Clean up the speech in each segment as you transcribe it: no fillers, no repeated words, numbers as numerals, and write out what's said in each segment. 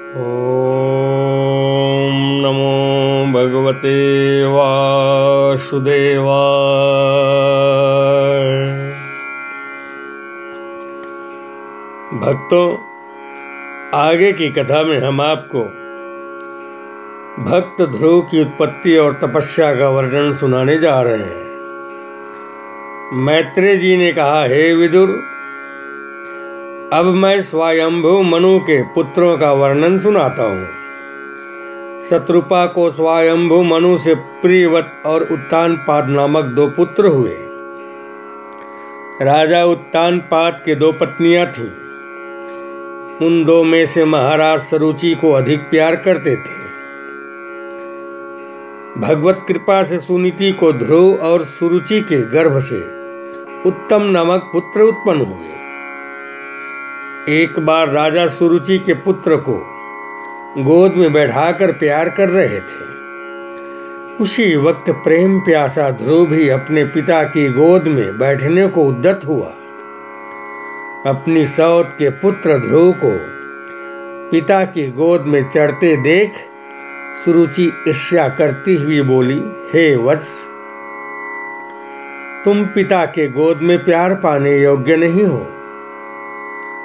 ओम नमो भगवते वासुदेवाय। भक्तों, आगे की कथा में हम आपको भक्त ध्रुव की उत्पत्ति और तपस्या का वर्णन सुनाने जा रहे हैं। मैत्रेय जी ने कहा, हे विदुर, अब मैं स्वयंभू मनु के पुत्रों का वर्णन सुनाता हूँ। शत्रुपा को स्वयंभू मनु से प्रियवत और उत्तानपाद नामक 2 पुत्र हुए। राजा उत्तानपाद के 2 पत्नियां थीं। उन 2 में से महाराज सुरुचि को अधिक प्यार करते थे। भगवत कृपा से सुनीति को ध्रुव और सुरुचि के गर्भ से उत्तम नामक पुत्र उत्पन्न हुए। एक बार राजा सुरुचि के पुत्र को गोद में बैठाकर प्यार कर रहे थे। उसी वक्त प्रेम प्यासा ध्रुव भी अपने पिता की गोद में बैठने को उद्यत हुआ। अपनी सौत के पुत्र ध्रुव को पिता की गोद में चढ़ते देख सुरुचि ईर्ष्या करती हुई बोली, हे वत्स, तुम पिता के गोद में प्यार पाने योग्य नहीं हो।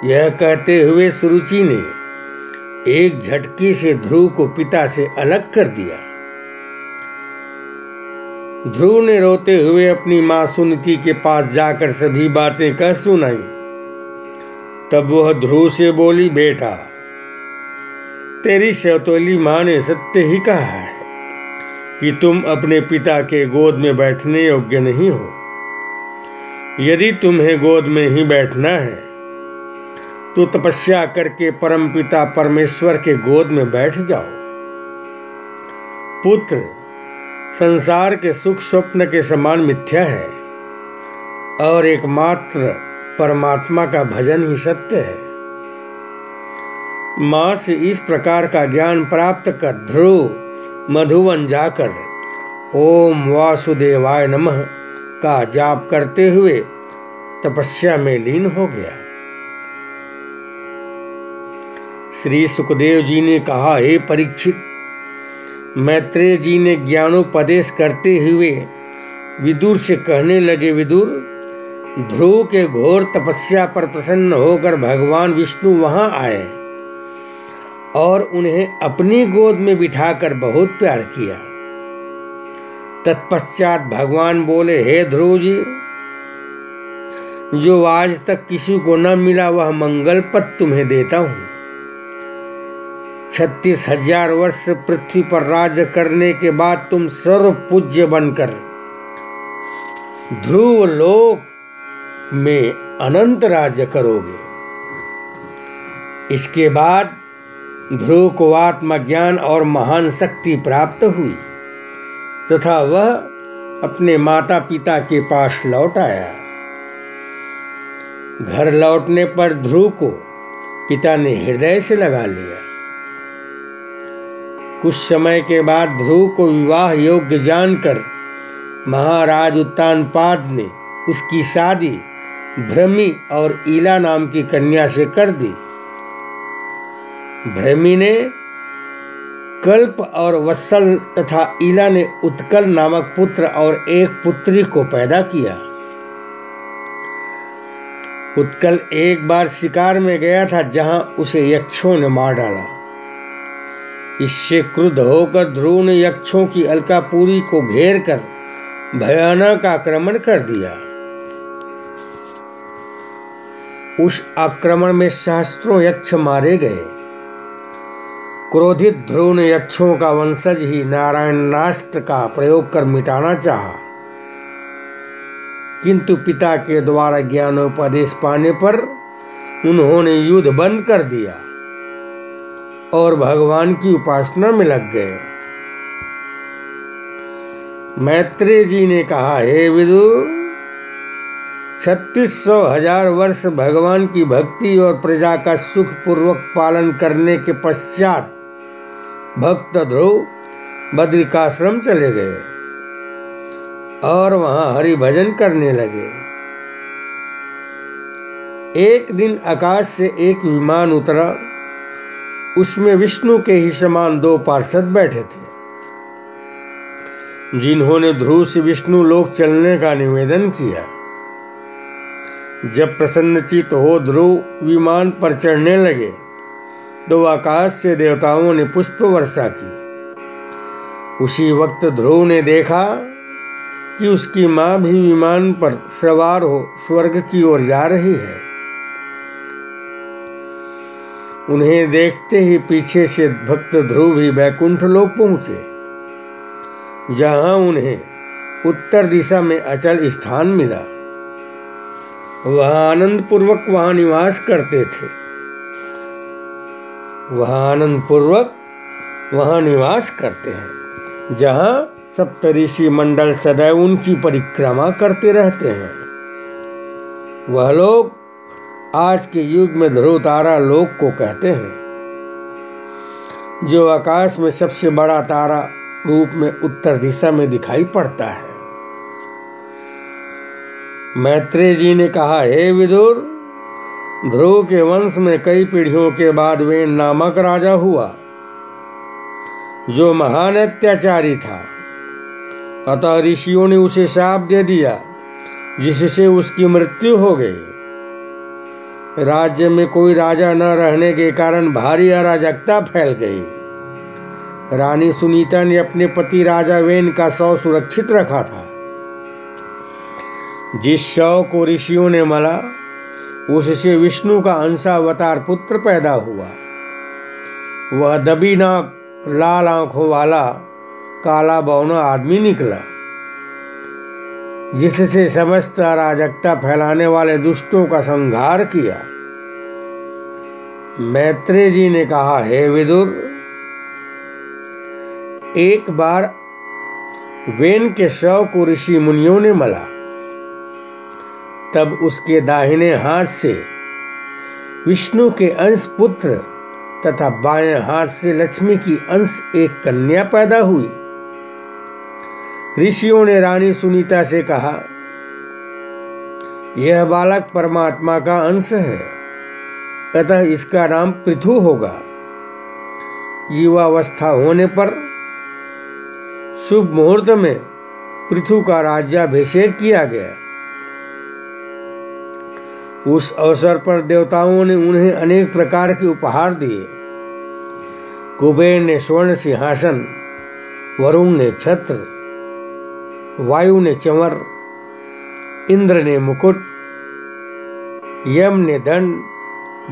यह कहते हुए सुरुचि ने एक झटके से ध्रुव को पिता से अलग कर दिया। ध्रुव ने रोते हुए अपनी मां सुनीति के पास जाकर सभी बातें कह सुनाई। तब वह ध्रुव से बोली, बेटा, तेरी सौतेली मां ने सत्य ही कहा है कि तुम अपने पिता के गोद में बैठने योग्य नहीं हो। यदि तुम्हें गोद में ही बैठना है तो तपस्या करके परमपिता परमेश्वर के गोद में बैठ जाओ। पुत्र संसार के सुख स्वप्न के समान मिथ्या है और एकमात्र परमात्मा का भजन ही सत्य है। मां से इस प्रकार का ज्ञान प्राप्त कर ध्रुव मधुवन जाकर ओम वासुदेवाय नमः का जाप करते हुए तपस्या में लीन हो गया। श्री सुखदेव जी ने कहा, हे परीक्षित, मैत्रेय जी ने ज्ञानोपदेश करते हुए विदुर से कहने लगे, विदुर, ध्रुव के घोर तपस्या पर प्रसन्न होकर भगवान विष्णु वहां आए और उन्हें अपनी गोद में बिठाकर बहुत प्यार किया। तत्पश्चात भगवान बोले, हे ध्रुव जी, जो आज तक किसी को न मिला वह मंगल पद तुम्हें देता हूं। 36,000 वर्ष पृथ्वी पर राज्य करने के बाद तुम सर्व पूज्य बनकर ध्रुव लोक में अनंत राज्य करोगे। इसके बाद ध्रुव को आत्मज्ञान और महान शक्ति प्राप्त हुई तथा वह अपने माता पिता के पास लौट आया। घर लौटने पर ध्रुव को पिता ने हृदय से लगा लिया। कुछ समय के बाद ध्रुव को विवाह योग्य जानकर महाराज उत्तानपाद ने उसकी शादी भ्रमी और ईला नाम की कन्या से कर दी। भ्रमी ने कल्प और वत्सल तथा ईला ने उत्कल नामक पुत्र और एक पुत्री को पैदा किया। उत्कल एक बार शिकार में गया था जहां उसे यक्षों ने मार डाला। इससे क्रुद्ध होकर ध्रुव ने यक्षों की अलकापुरी को घेर कर भयानक आक्रमण कर दिया। उस आक्रमण में सहस्त्रों यक्ष मारे गए। क्रोधित ध्रुव ने यक्षों का वंशज ही नारायणास्त्र का प्रयोग कर मिटाना चाहा, किंतु पिता के द्वारा ज्ञानोपदेश पाने पर उन्होंने युद्ध बंद कर दिया और भगवान की उपासना में लग गए। मैत्रेय जी ने कहा, हे विदुर, 36,000 वर्ष भगवान की भक्ति और प्रजा का सुख पूर्वक पालन करने के पश्चात भक्त ध्रुव बद्रिकाश्रम चले गए और वहां हरि भजन करने लगे। एक दिन आकाश से एक विमान उतरा उसमें विष्णु के ही समान 2 पार्षद बैठे थे, जिन्होंने ध्रुव से विष्णु लोक चलने का निवेदन किया। जब प्रसन्नचित हो ध्रुव विमान पर चढ़ने लगे तो आकाश से देवताओं ने पुष्प वर्षा की। उसी वक्त ध्रुव ने देखा कि उसकी मां भी विमान पर सवार हो स्वर्ग की ओर जा रही है। उन्हें देखते ही पीछे से भक्त ध्रुव भी वैकुंठ लोक पहुंचे, जहां उन्हें उत्तर दिशा में अचल स्थान मिला। वह आनंद पूर्वक वहां निवास करते थे। वहां निवास करते हैं, जहां सप्तऋषि मंडल सदैव उनकी परिक्रमा करते रहते हैं। वह लोग आज के युग में ध्रुव तारा लोक को कहते हैं, जो आकाश में सबसे बड़ा तारा रूप में उत्तर दिशा में दिखाई पड़ता है। मैत्रेय जी ने कहा, हे विदुर, ध्रुव के वंश में कई पीढ़ियों के बाद वेन नामक राजा हुआ, जो महान अत्याचारी था। अतः ऋषियों ने उसे शाप दे दिया, जिससे उसकी मृत्यु हो गई। राज्य में कोई राजा न रहने के कारण भारी अराजकता फैल गई। रानी सुनीता ने अपने पति राजा वेन का शव सुरक्षित रखा था। जिस शव को ऋषियों ने मला, उससे विष्णु का अंशावतार पुत्र पैदा हुआ। वह दबी नाक, लाल आंखों वाला काला बौना आदमी निकला, जिससे समस्त अराजकता फैलाने वाले दुष्टों का संहार किया। मैत्रेय जी ने कहा, हे विदुर, एक बार वेन के शव को ऋषि मुनियों ने मला। तब उसके दाहिने हाथ से विष्णु के अंश पुत्र तथा बाएं हाथ से लक्ष्मी की अंश एक कन्या पैदा हुई। ऋषियों ने रानी सुनीता से कहा, यह बालक परमात्मा का अंश है, अतः इसका नाम पृथु होगा। युवावस्था होने पर शुभ मुहूर्त में पृथु का राज्याभिषेक किया गया। उस अवसर पर देवताओं ने उन्हें अनेक प्रकार के उपहार दिए। कुबेर ने स्वर्ण सिंहासन, वरुण ने छत्र, वायु ने चंवर, इंद्र ने मुकुट, यम ने दंड,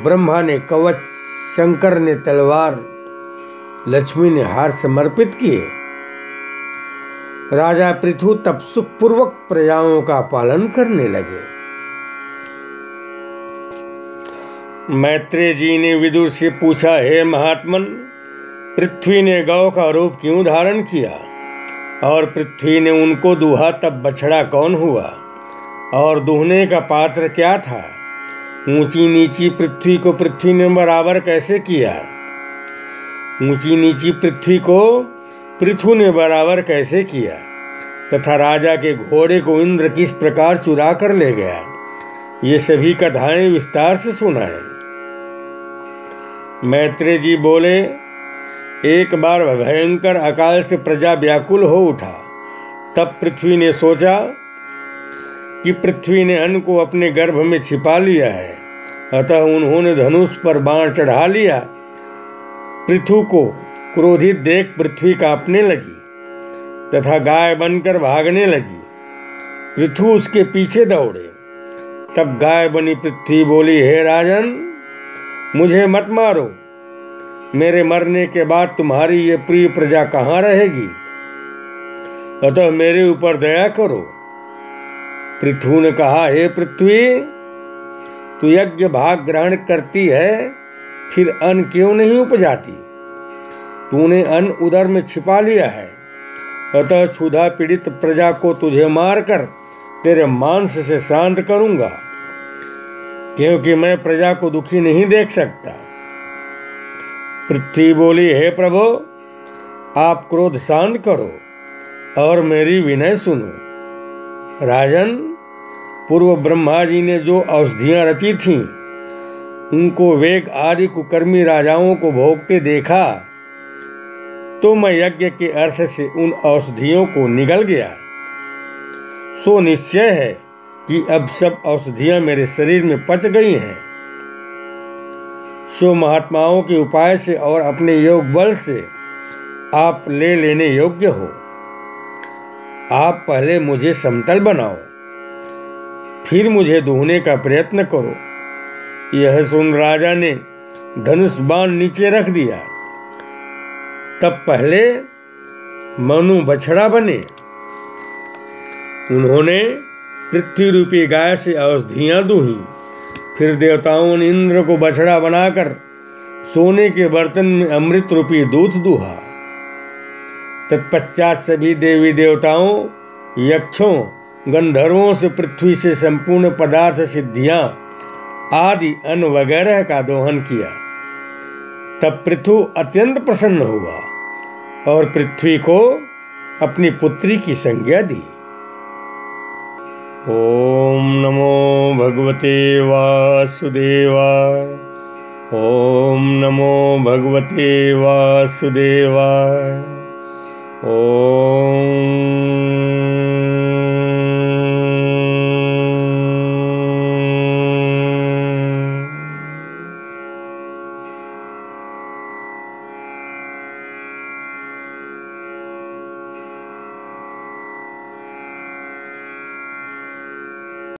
ब्रह्मा ने कवच, शंकर ने तलवार, लक्ष्मी ने हार समर्पित किए। राजा पृथु तब सुखपूर्वक प्रजाओं का पालन करने लगे। मैत्रेय जी ने विदुर से पूछा, हे महात्मन, पृथ्वी ने गौ का रूप क्यों धारण किया, और पृथ्वी ने उनको दूहा तब बछड़ा कौन हुआ, और दूहने का पात्र क्या था? ऊंची नीची पृथ्वी को पृथ्वी ने बराबर कैसे किया? ऊंची नीची पृथ्वी को पृथु ने बराबर कैसे किया? तथा राजा के घोड़े को इंद्र किस प्रकार चुरा कर ले गया? ये सभी कथाएं विस्तार से सुनाएं। मैत्रेय जी बोले, एक बार भयंकर अकाल से प्रजा व्याकुल हो उठा। तब पृथ्वी ने सोचा कि पृथ्वी ने अन्न को अपने गर्भ में छिपा लिया है, अतः उन्होंने धनुष पर बाण चढ़ा लिया। पृथु को क्रोधित देख पृथ्वी कांपने लगी तथा गाय बनकर भागने लगी। पृथु उसके पीछे दौड़े। तब गाय बनी पृथ्वी बोली, हे राजन, मुझे मत मारो। मेरे मरने के बाद तुम्हारी ये प्रिय प्रजा कहाँ रहेगी? अतः मेरे ऊपर दया करो। पृथु ने कहा, हे पृथ्वी, तू यज्ञ भाग ग्रहण करती है, फिर अन्न क्यों नहीं उपजाती? तूने अन्न उदर में छिपा लिया है, अतः क्षुधा पीड़ित प्रजा को तुझे मारकर तेरे मांस से शांत करूंगा, क्योंकि मैं प्रजा को दुखी नहीं देख सकता। पृथ्वी बोली, हे प्रभु, आप क्रोध शांत करो और मेरी विनय सुनो। राजन, पूर्व ब्रह्मा जी ने जो औषधियां रची थीं, उनको वेग आदि कुकर्मी राजाओं को भोगते देखा तो मैं यज्ञ के अर्थ से उन औषधियों को निगल गया। सो निश्चय है कि अब सब औषधियां मेरे शरीर में पच गई हैं। सो महात्माओं के उपाय से और अपने योग बल से आप ले लेने योग्य हो। आप पहले मुझे समतल बनाओ, फिर मुझे दूहने का प्रयत्न करो। यह सुन राजा ने धनुष बाण नीचे रख दिया। तब पहले मनु बछड़ा बने। उन्होंने पृथ्वी रूपी गाय से औषधियां दूही। फिर देवताओं ने इंद्र को बछड़ा बनाकर सोने के बर्तन में अमृत रूपी दूध दूहा। तत्पश्चात सभी देवी देवताओं, यक्षों, गंधर्वों से पृथ्वी से संपूर्ण पदार्थ सिद्धियां आदि अन्न वगैरह का दोहन किया। तब पृथु अत्यंत प्रसन्न हुआ और पृथ्वी को अपनी पुत्री की संज्ञा दी। ओम नमो भगवते वासुदेवाय। ओम नमो भगवते वासुदेवाय। ओम